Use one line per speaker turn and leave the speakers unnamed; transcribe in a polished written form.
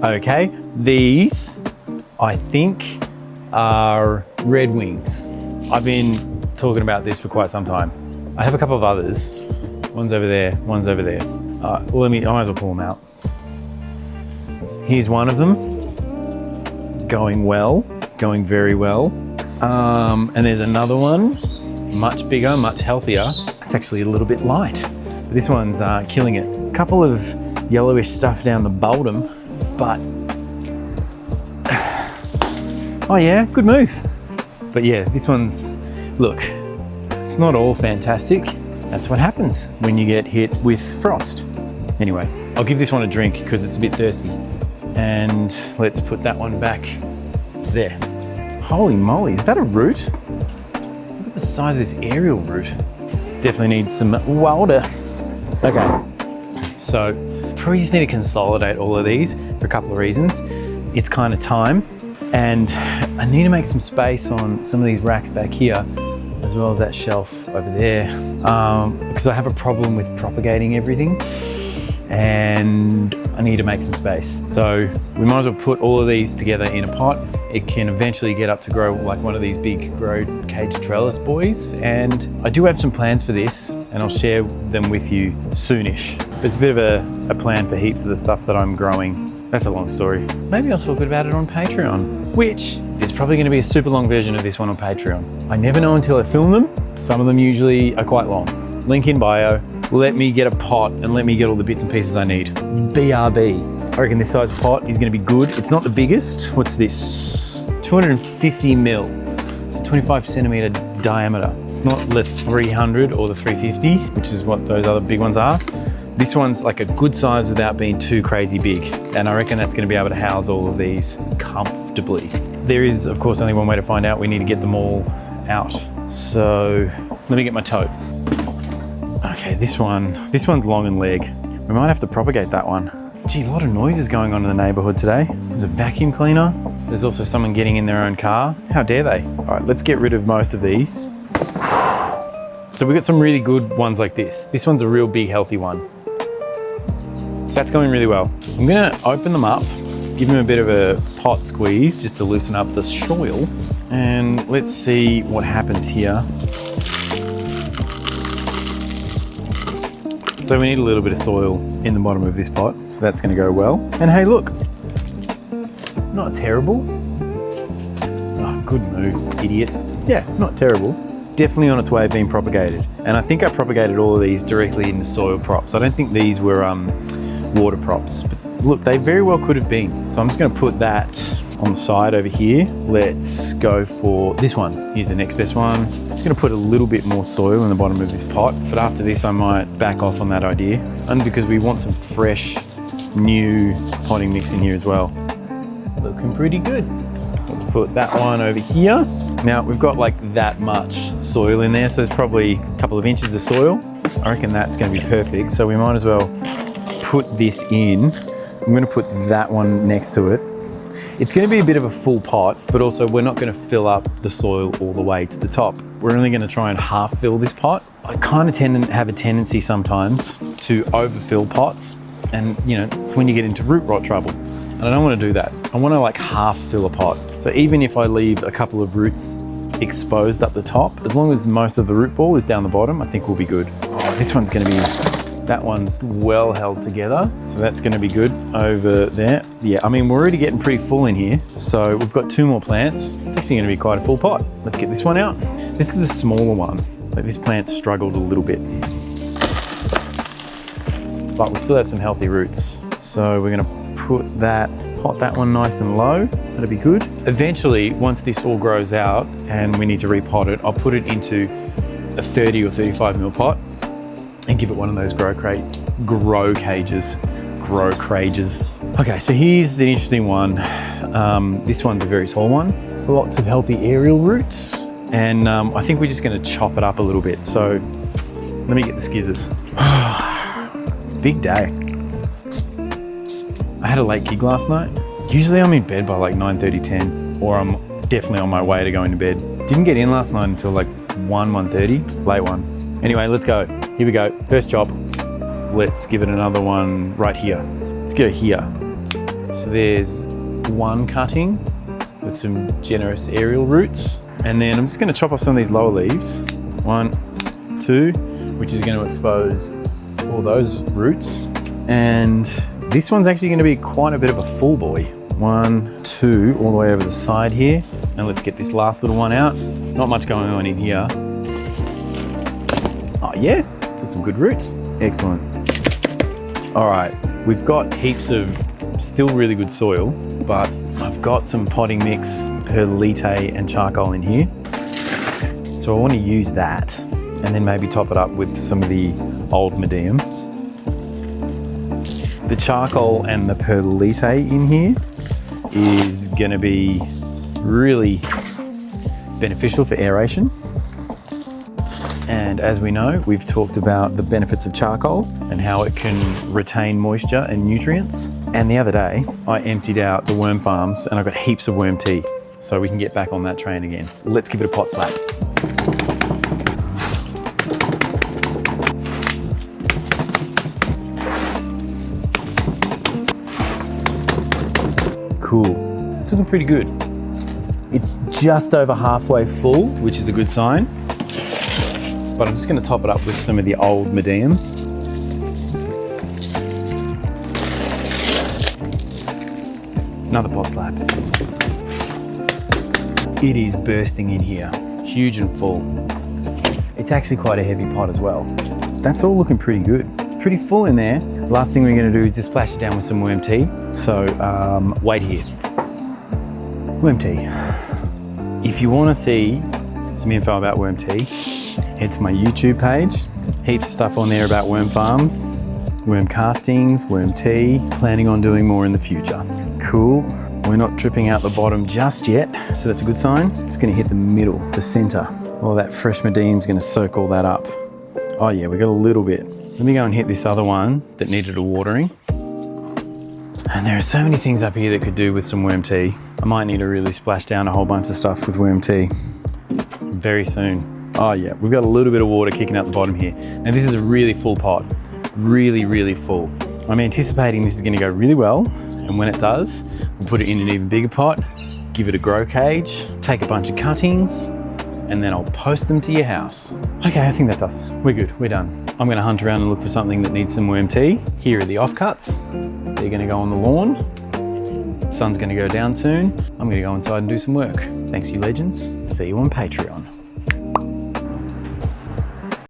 Okay, these I think are red wings. I've been talking about this for quite some time. I have a couple of others. One's over there, one's over there. Well, I might as well pull them out. Here's one of them. Going well, going very well. And there's another one, much bigger, much healthier. It's actually a little bit light. But this one's killing it. A couple of yellowish stuff down the bottom, but oh yeah, good move. But yeah, this one's, look, it's not all fantastic. That's what happens when you get hit with frost. Anyway, I'll give this one a drink because it's a bit thirsty. And let's put that one back there. Holy moly, is that a root? Look at the size of this aerial root. Definitely needs some water. Okay, so probably just need to consolidate all of these for a couple of reasons. It's kind of time, and I need to make some space on some of these racks back here, as well as that shelf over there, because I have a problem with propagating everything, and I need to make some space. So we might as well put all of these together in a pot. It can eventually get up to grow like one of these big grow cage trellis boys. And I do have some plans for this, and I'll share them with you soonish. It's a bit of a plan for heaps of the stuff that I'm growing. That's a long story. Maybe I'll talk about it on Patreon, which is probably gonna be a super long version of this one on Patreon. I never know until I film them. Some of them usually are quite long. Link in bio. Let me get a pot and let me get all the bits and pieces I need. BRB. I reckon this size pot is gonna be good. It's not the biggest. What's this? 250 mil. It's a 25 centimeter diameter. It's not the 300 or the 350, which is what those other big ones are. This one's like a good size without being too crazy big. And I reckon that's gonna be able to house all of these comfortably. There is, of course, only one way to find out. We need to get them all out. So let me get my tote. Okay, this one's long and leg. We might have to propagate that one. Gee, a lot of noises going on in the neighborhood today. There's a vacuum cleaner. There's also someone getting in their own car. How dare they? All right, let's get rid of most of these. So we've got some really good ones like this. This one's a real big, healthy one. That's going really well. I'm gonna open them up, give them a bit of a pot squeeze just to loosen up the soil. And let's see what happens here. So we need a little bit of soil in the bottom of this pot, so that's gonna go well. And hey, look, not terrible. Oh, good move, idiot. Yeah, not terrible. Definitely on its way of being propagated. And I think I propagated all of these directly into soil props. I don't think these were water props, but look, they very well could have been. So I'm just gonna put that on the side over here. Let's go for this one. Here's the next best one. Just gonna put a little bit more soil in the bottom of this pot, but after this I might back off on that idea. And because we want some fresh, new potting mix in here as well. Looking pretty good. Let's put that one over here. Now we've got like that much soil in there, so there's probably a couple of inches of soil. I reckon that's gonna be perfect. So we might as well put this in. I'm gonna put that one next to it. It's gonna be a bit of a full pot, but also we're not gonna fill up the soil all the way to the top. We're only gonna try and half fill this pot. I kind of have a tendency sometimes to overfill pots, and you know, it's when you get into root rot trouble. And I don't wanna do that. I wanna like half fill a pot. So even if I leave a couple of roots exposed up the top, as long as most of the root ball is down the bottom, I think we'll be good. Oh, this one's gonna be, that one's well held together. So that's gonna be good over there. Yeah, I mean, we're already getting pretty full in here. So we've got 2 more plants. It's actually gonna be quite a full pot. Let's get this one out. This is a smaller one. Like this plant struggled a little bit, but we still have some healthy roots. So we're gonna pot that one nice and low. That'll be good. Eventually, once this all grows out and we need to repot it, I'll put it into a 30 or 35 mil pot and give it one of those grow cages. Okay, so here's an interesting one. This one's a very tall one. Lots of healthy aerial roots. And I think we're just gonna chop it up a little bit. So let me get the skizzers. Big day. I had a late gig last night. Usually I'm in bed by like 9:30, 10, or I'm definitely on my way to going to bed. Didn't get in last night until like 1:30, late one. Anyway, let's go. Here we go, first job. Let's give it another one right here. Let's go here. So So there's one cutting with some generous aerial roots. And then I'm just going to chop off some of these lower leaves. 1, 2, which is going to expose all those roots. And this one's actually going to be quite a bit of a full boy. 1, 2, all the way over the side here. And let's get this last little one out. Not much going on in here. Oh yeah, still some good roots. Excellent. All right, we've got heaps of still really good soil, but I've got some potting mix, perlite and charcoal in here. So I want to use that and then maybe top it up with some of the old medium. The charcoal and the perlite in here is going to be really beneficial for aeration. And as we know, we've talked about the benefits of charcoal and how it can retain moisture and nutrients. And the other day, I emptied out the worm farms and I got heaps of worm tea. So we can get back on that train again. Let's give it a pot slap. Cool, it's looking pretty good. It's just over halfway full, which is a good sign. But I'm just going to top it up with some of the old medium. Another pot slap. It is bursting in here, huge and full. It's actually quite a heavy pot as well. That's all looking pretty good. It's pretty full in there. Last thing we're going to do is just splash it down with some worm tea. So wait here. Worm tea. If you want to see some info about worm tea, head to my YouTube page. Heaps of stuff on there about worm farms, worm castings, worm tea. Planning on doing more in the future. Cool. We're not dripping out the bottom just yet, so that's a good sign. It's going to hit the middle, the center. All that fresh medium is going to soak all that up. Oh yeah, we got a little bit. Let me go and hit this other one that needed a watering. And there are so many things up here that could do with some worm tea. I might need to really splash down a whole bunch of stuff with worm tea very soon. Oh yeah, we've got a little bit of water kicking out the bottom here. And this is a really full pot, really, really full. I'm anticipating this is gonna go really well. And when it does, we'll put it in an even bigger pot, give it a grow cage, take a bunch of cuttings, and then I'll post them to your house. Okay, I think that's us. We're good, we're done. I'm gonna hunt around and look for something that needs some worm tea. Here are the offcuts. They're gonna go on the lawn. Sun's gonna go down soon. I'm gonna go inside and do some work. Thanks you legends. See you on Patreon.